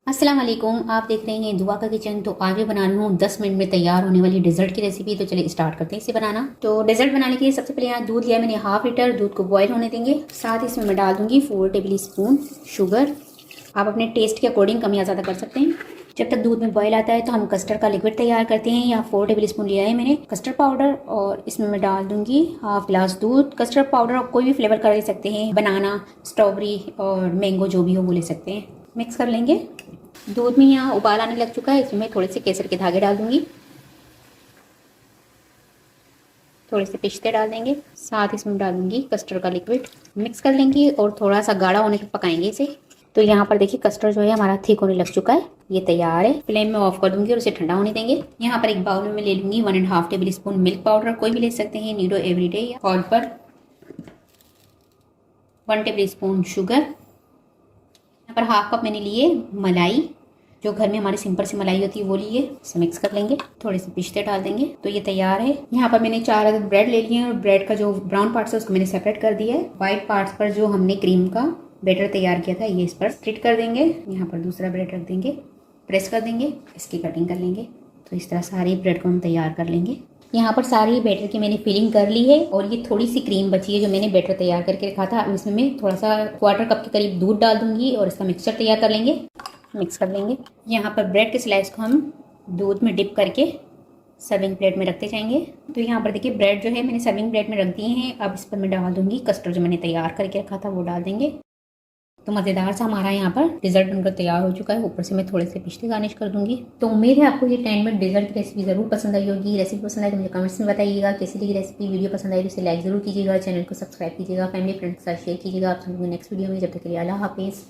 अस्सलाम वालेकुम, आप देख रहे हैं दुआ का किचन। तो आज मैं बना रही हूँ 10 मिनट में तैयार होने वाली डेजर्ट की रेसिपी। तो चलिए स्टार्ट करते हैं इसे बनाना। तो डेजर्ट बनाने के लिए सबसे पहले यहाँ दूध लिया मैंने हाफ लीटर। दूध को बॉयल होने देंगे। साथ ही इसमें मैं डाल दूंगी 4 टेबल स्पून शुगर। आप अपने टेस्ट के अकॉर्डिंग कम या ज़्यादा कर सकते हैं। जब तक दूध में बॉयल आता है तो हम कस्टर्ड का लिक्विड तैयार करते हैं। यहाँ 4 टेबल स्पून लिया है मैंने कस्टर्ड पाउडर, और इसमें मैं डाल दूंगी हाफ गिलास दूध। कस्टर्ड पाउडर आप कोई भी फ्लेवर कर ले सकते हैं, बनाना, स्ट्रॉबेरी और मैंगो जो भी हो वो ले सकते हैं। मिक्स कर लेंगे। दूध में यहाँ उबाल आने लग चुका है। इसमें मैं थोड़े से केसर के धागे डाल दूंगी, थोड़े से पिस्ते डाल देंगे, साथ इसमें डाल दूंगी कस्टर्ड का लिक्विड। मिक्स कर लेंगे और थोड़ा सा गाढ़ा होने तक पकाएंगे इसे। तो यहाँ पर देखिए कस्टर्ड जो है हमारा थिक होने लग चुका है, ये तैयार है। फ्लेम में ऑफ कर दूंगी और इसे ठंडा होने देंगे। यहाँ पर एक बाउल में ले लूंगी 1.5 टेबल स्पून मिल्क पाउडर, कोई भी ले सकते हैं, नीडो एवरीडे। और पर 1 टेबल स्पून शुगर। यहाँ पर हाफ कप मैंने लिए मलाई, जो घर में हमारी सिंपल सी मलाई होती है वो लिए। इसे मिक्स कर लेंगे, थोड़े से पिस्ते डाल देंगे। तो ये तैयार है। यहाँ पर मैंने 4 अदद ब्रेड ले लिए हैं और ब्रेड का जो ब्राउन पार्ट्स है उसको मैंने सेपरेट कर दिया है। व्हाइट पार्ट्स पर जो हमने क्रीम का बैटर तैयार किया था ये इस पर स्प्रेड कर देंगे। यहाँ पर दूसरा ब्रेड रख देंगे, प्रेस कर देंगे, इसकी कटिंग कर लेंगे। तो इस तरह सारे ब्रेड को हम तैयार कर लेंगे। यहाँ पर सारी बैटर की मैंने फिलिंग कर ली है और ये थोड़ी सी क्रीम बची है जो मैंने बैटर तैयार करके रखा था। अब इसमें मैं थोड़ा सा 1/4 कप के करीब दूध डाल दूंगी और इसका मिक्सचर तैयार कर लेंगे। मिक्स कर लेंगे। यहाँ पर ब्रेड के स्लाइस को हम दूध में डिप करके सर्विंग प्लेट में रखते जाएंगे। तो यहाँ पर देखिए ब्रेड जो है मैंने सर्विंग प्लेट में रख दिए हैं। अब इस पर मैं डाल दूंगी कस्टर्ड जो मैंने तैयार करके रखा था वो डाल देंगे। तो मज़ेदार सा हमारा यहाँ पर डिज़र्ट बनकर तैयार हो चुका है। ऊपर से मैं थोड़े से पिस्ते गार्निश कर दूंगी। तो उम्मीद है आपको ये 10 मिनट डिज़र्ट की रेसिपी ज़रूर पसंद आई होगी। रेसिपी पसंद आई तो मुझे कमेंट्स में बताइएगा कैसी लगी रेसिपी। वीडियो पसंद आई तो इसे लाइक ज़रूर कीजिएगा, चैनल को सब्सक्राइब कीजिएगा, फैमिली फ्रेंड्स के साथ शेयर कीजिएगा। आप सबको नेक्स्ट वीडियो में, जब तक के लिए अल्लाह हाफिज़।